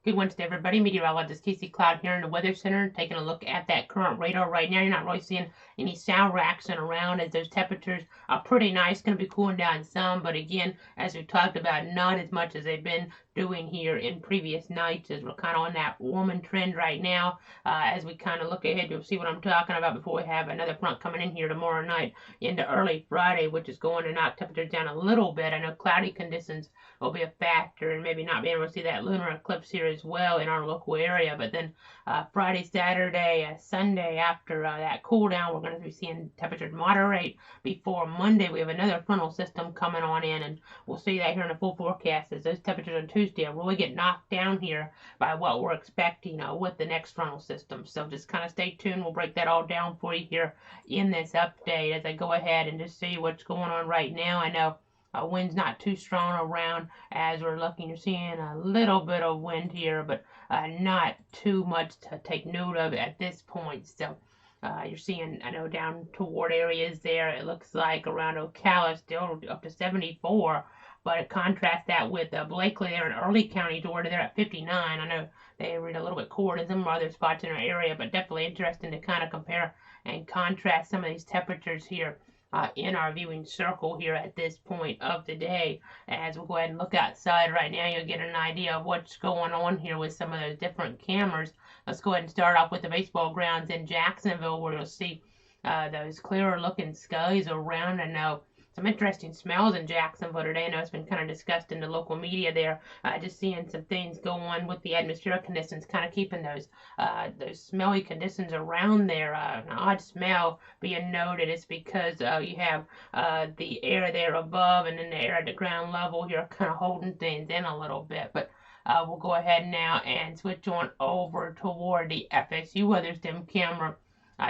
Good Wednesday, everybody. Meteorologist Casey Cloud here in the Weather Center, taking a look at that current radar right now. You're not really seeing any sour action around as those temperatures are pretty nice. Going to be cooling down some, but again, as we talked about, not as much as they've been doing here in previous nights, as we're kind of on that warming trend right now. As we kind of look ahead, you'll see what I'm talking about before we have another front coming in here tomorrow night into early Friday, which is going to knock temperatures down a little bit. I know cloudy conditions will be a factor, and maybe not being able to see that lunar eclipse here as well in our local area. But then Friday, Saturday, Sunday, after that cool down, we're going to be seeing temperatures moderate. Before Monday, we have another frontal system coming on in, and we'll see that here in the full forecast as those temperatures on Tuesday will really get knocked down here by what we're expecting with the next frontal system. So just kind of stay tuned. We'll break that all down for you here in this update as I go ahead and just see what's going on right now. I know wind's not too strong around as we're looking. You're seeing a little bit of wind here, but not too much to take note of at this point. So you're seeing, I know, down toward areas there, it looks like around Ocala still up to 74. But contrast that with Blakely there in Early County, Georgia. They're at 59. I know they read a little bit cooler than some other spots in our area, but definitely interesting to kind of compare and contrast some of these temperatures here in our viewing circle here at this point of the day. As we'll go ahead and look outside right now, you'll get an idea of what's going on here with some of those different cameras. Let's go ahead and start off with the baseball grounds in Jacksonville, where you'll see those clearer looking skies around. I know some interesting smells in Jacksonville today. I know it's been kind of discussed in the local media there. Just seeing some things go on with the atmospheric conditions, kind of keeping those smelly conditions around there. An odd smell being noted is because you have the air there above and then the air at the ground level here kind of holding things in a little bit. But we'll go ahead now and switch on over toward the FSU Weather Stem camera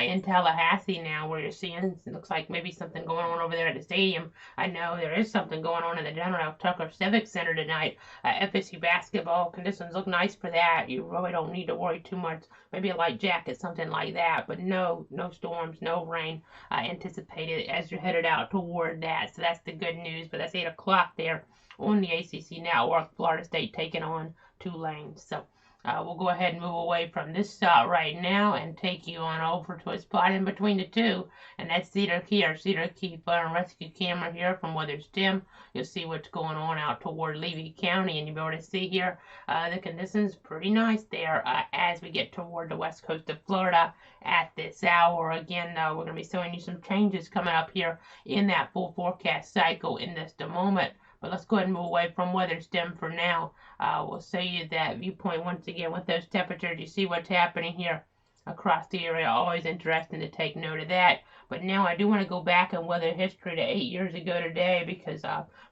in Tallahassee now, where you're seeing, it looks like maybe something going on over there at the stadium. I know there is something going on in the General Tucker Civic Center tonight. FSU basketball conditions look nice for that. You really don't need to worry too much. Maybe a light jacket, something like that, but no storms, no rain anticipated as you're headed out toward that. So that's the good news. But that's 8 o'clock there on the ACC network. Florida State taking on Tulane. So we'll go ahead and move away from this spot right now and take you on over to a spot in between the two, and that's Cedar Key, our Cedar Key Fire and Rescue camera here from Weather Stem. You'll see what's going on out toward Levy County, and you'll be able to see here the conditions pretty nice there as we get toward the west coast of Florida at this hour. Again, we're going to be showing you some changes coming up here in that full forecast cycle in just a moment. But let's go ahead and move away from Weather Stem for now. We'll show you that viewpoint once again with those temperatures. You see what's happening here across the area. Always interesting to take note of that. But now I do want to go back in weather history to 8 years ago today, because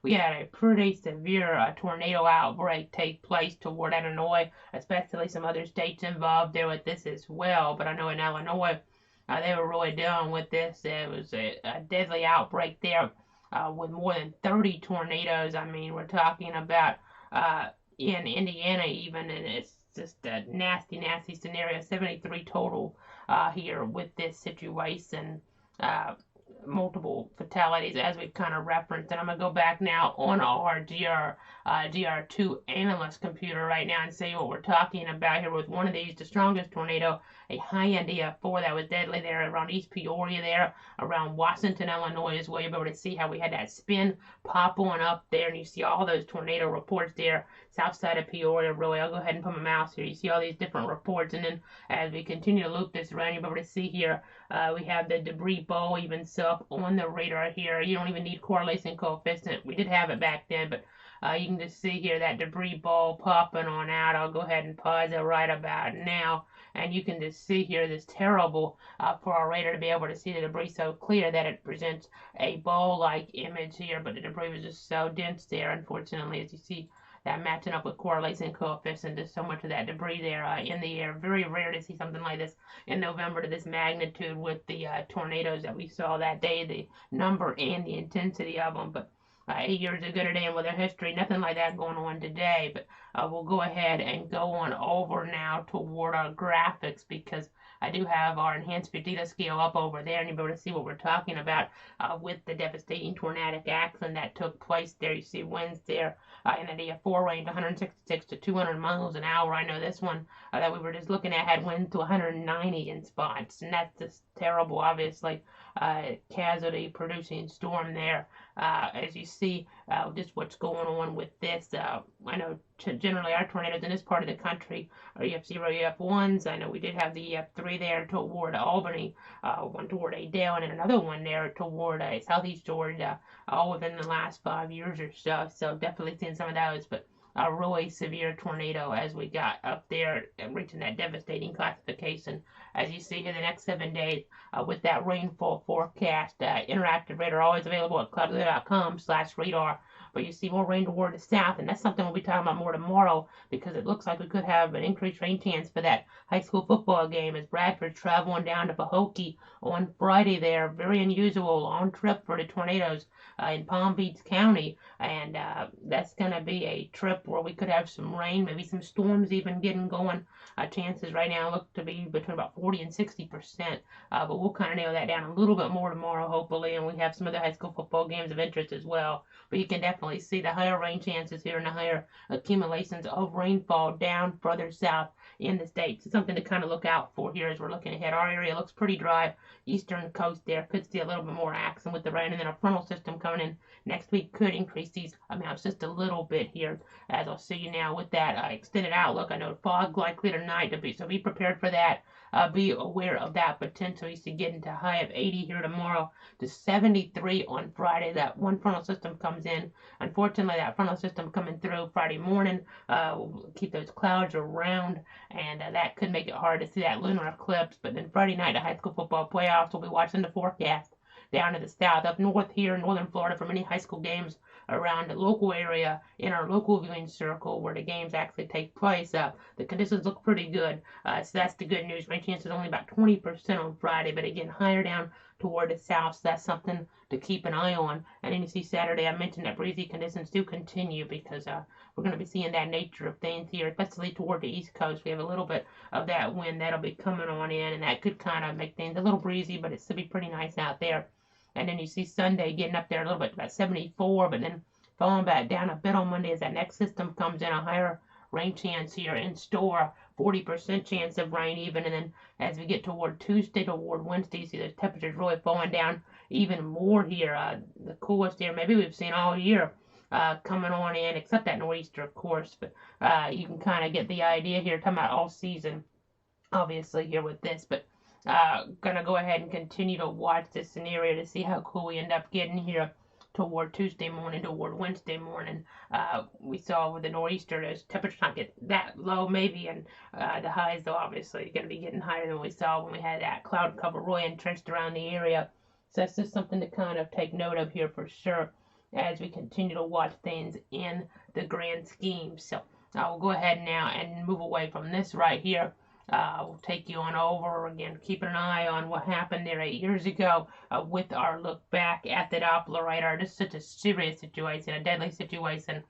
we had a pretty severe tornado outbreak take place toward Illinois, especially some other states involved there with this as well. But I know in Illinois they were really dealing with this. It was a deadly outbreak there. With more than 30 tornadoes. I mean, we're talking about in Indiana even, and it's just a nasty, nasty scenario. 73 total here with this situation. Multiple fatalities as we've kind of referenced. And I'm going to go back now on our GR2 analyst computer right now and see what we're talking about here with one of these, the strongest tornado, a high-end EF4 that was deadly there around East Peoria there, around Washington, Illinois as well. You'll be able to see how we had that spin pop on up there, and you see all those tornado reports there, south side of Peoria, really. I'll go ahead and put my mouse here. You see all these different reports, and then as we continue to loop this around, you'll be able to see here, we have the debris bowl even so up on the radar here. You don't even need correlation coefficient. We did have it back then, but you can just see here that debris ball popping on out. I'll go ahead and pause it right about now. And you can just see here this terrible for our radar to be able to see the debris so clear that it presents a ball-like image here. But the debris was just so dense there, unfortunately, as you see that matching up with correlation coefficient. There's so much of that debris there in the air. Very rare to see something like this in November to this magnitude with the tornadoes that we saw that day, the number and the intensity of them. But 8 years ago today in weather history, nothing like that going on today. But we'll go ahead and go on over now toward our graphics, because I do have our enhanced data scale up over there, and you'll be able to see what we're talking about with the devastating tornadic action that took place there. You see winds there in the DF4 range, 166 to 200 miles an hour. I know this one that we were just looking at had winds to 190 in spots, and that's just terrible, obviously. Casualty producing storm there. As you see, just what's going on with this. I know generally our tornadoes in this part of the country are EF0, EF1s. I know we did have the EF3 there toward Albany, one toward Adel, and another one there toward southeast Georgia, all within the last 5 years or so. So definitely seeing some of those, but a really severe tornado as we got up there and reaching that devastating classification. As you see here, the next 7 days with that rainfall forecast. Interactive radar always available at cloudweather.com/radar. But you see more rain toward the south, and that's something we'll be talking about more tomorrow, because it looks like we could have an increased rain chance for that high school football game as Bradford's traveling down to Pahokee on Friday there. Very unusual long trip for the Tornadoes in Palm Beach County, and that's going to be a trip where we could have some rain, maybe some storms even getting going. Chances right now look to be between about 40 and 60%, but we'll kind of nail that down a little bit more tomorrow, hopefully, and we have some other high school football games of interest as well. But you can definitely see the higher rain chances here and the higher accumulations of rainfall down further south in the state. So something to kind of look out for here as we're looking ahead. Our area looks pretty dry. Eastern coast there could see a little bit more action with the rain, and then a frontal system coming in next week could increase these amounts just a little bit here, as I'll see you now with that extended outlook. I know fog likely tonight, so be prepared for that. Be aware of that potential. You see getting to a high of 80 here tomorrow to 73 on Friday. That one frontal system comes in. Unfortunately, that frontal system coming through Friday morning will keep those clouds around, and that could make it hard to see that lunar eclipse. But then Friday night, the high school football playoffs, we'll be watching the forecast down to the south, up north here in northern Florida for many high school games around the local area in our local viewing circle where the games actually take place. The conditions look pretty good, so that's the good news. Rain chance is only about 20% on Friday, but again, higher down toward the south, so that's something to keep an eye on. And then you see Saturday, I mentioned that breezy conditions do continue, because we're going to be seeing that nature of things here, especially toward the east coast. We have a little bit of that wind that'll be coming on in, and that could kind of make things a little breezy, but it should be pretty nice out there. And then you see Sunday getting up there a little bit, about 74, but then falling back down a bit on Monday as that next system comes in. A higher rain chance here in store, 40% chance of rain even. And then as we get toward Tuesday, toward Wednesday, you see those temperatures really falling down even more here. The coolest here maybe we've seen all year coming on in, except that nor'easter, of course. But you can kind of get the idea here, talking about all season, obviously, here with this. But gonna go ahead and continue to watch this scenario to see how cool we end up getting here toward Tuesday morning, toward Wednesday morning. We saw with the nor'easter, those temperatures not get that low maybe, and the highs, though, obviously going to be getting higher than we saw when we had that cloud cover really entrenched around the area. So that's just something to kind of take note of here for sure as we continue to watch things in the grand scheme. So I will go ahead now and move away from this right here. We'll take you on over again, keeping an eye on what happened there 8 years ago with our look back at the Doppler radar. Just such a serious situation, a deadly situation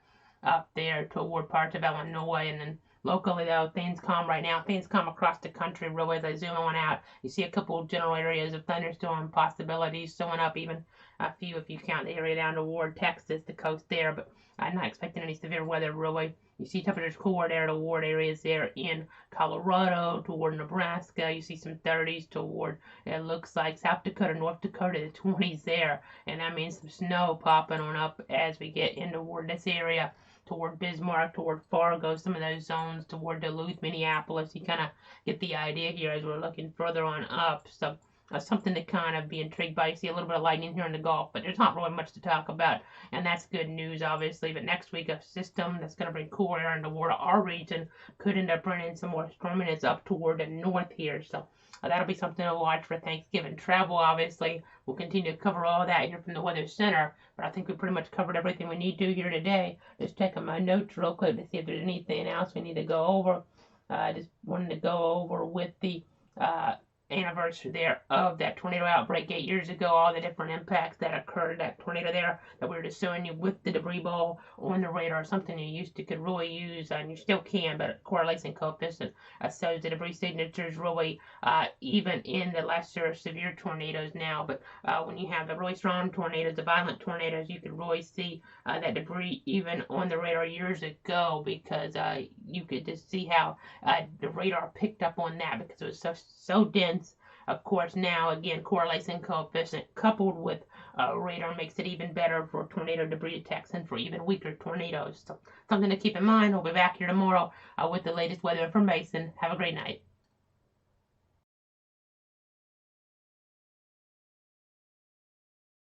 up there toward parts of Illinois. And then locally, though, things calm right now. Things calm across the country really as I zoom on out. You see a couple of general areas of thunderstorm possibilities showing up, even a few if you count the area down toward Texas, the coast there. But I'm not expecting any severe weather really. You see temperatures cooler there toward areas there in Colorado, toward Nebraska. You see some 30s toward, it looks like, South Dakota, North Dakota, the 20s there. And that means some snow popping on up as we get in toward this area, toward Bismarck, toward Fargo, some of those zones, toward Duluth, Minneapolis. You kind of get the idea here as we're looking further on up. So something to kind of be intrigued by. You see a little bit of lightning here in the Gulf, but there's not really much to talk about, and that's good news, obviously. But next week, a system that's going to bring cooler air into our region could end up bringing some more storminess up toward the north here. So that'll be something to watch for Thanksgiving travel, obviously. We'll continue to cover all that here from the Weather Center, but I think we pretty much covered everything we need to here today. Just checking my notes real quick to see if there's anything else we need to go over. Just wanted to go over with the anniversary there of that tornado outbreak 8 years ago, all the different impacts that occurred, that tornado there that we were just showing you with the debris ball on the radar, something you used to could really use, and you still can, but correlation coefficient shows the debris signatures really even in the lesser severe tornadoes now. But when you have the really strong tornadoes, the violent tornadoes, you can really see that debris even on the radar years ago, because you could just see how the radar picked up on that because it was so dense. Of course, now again, correlation coefficient coupled with radar makes it even better for tornado debris detection for even weaker tornadoes. So something to keep in mind. We'll be back here tomorrow with the latest weather information. Have a great night.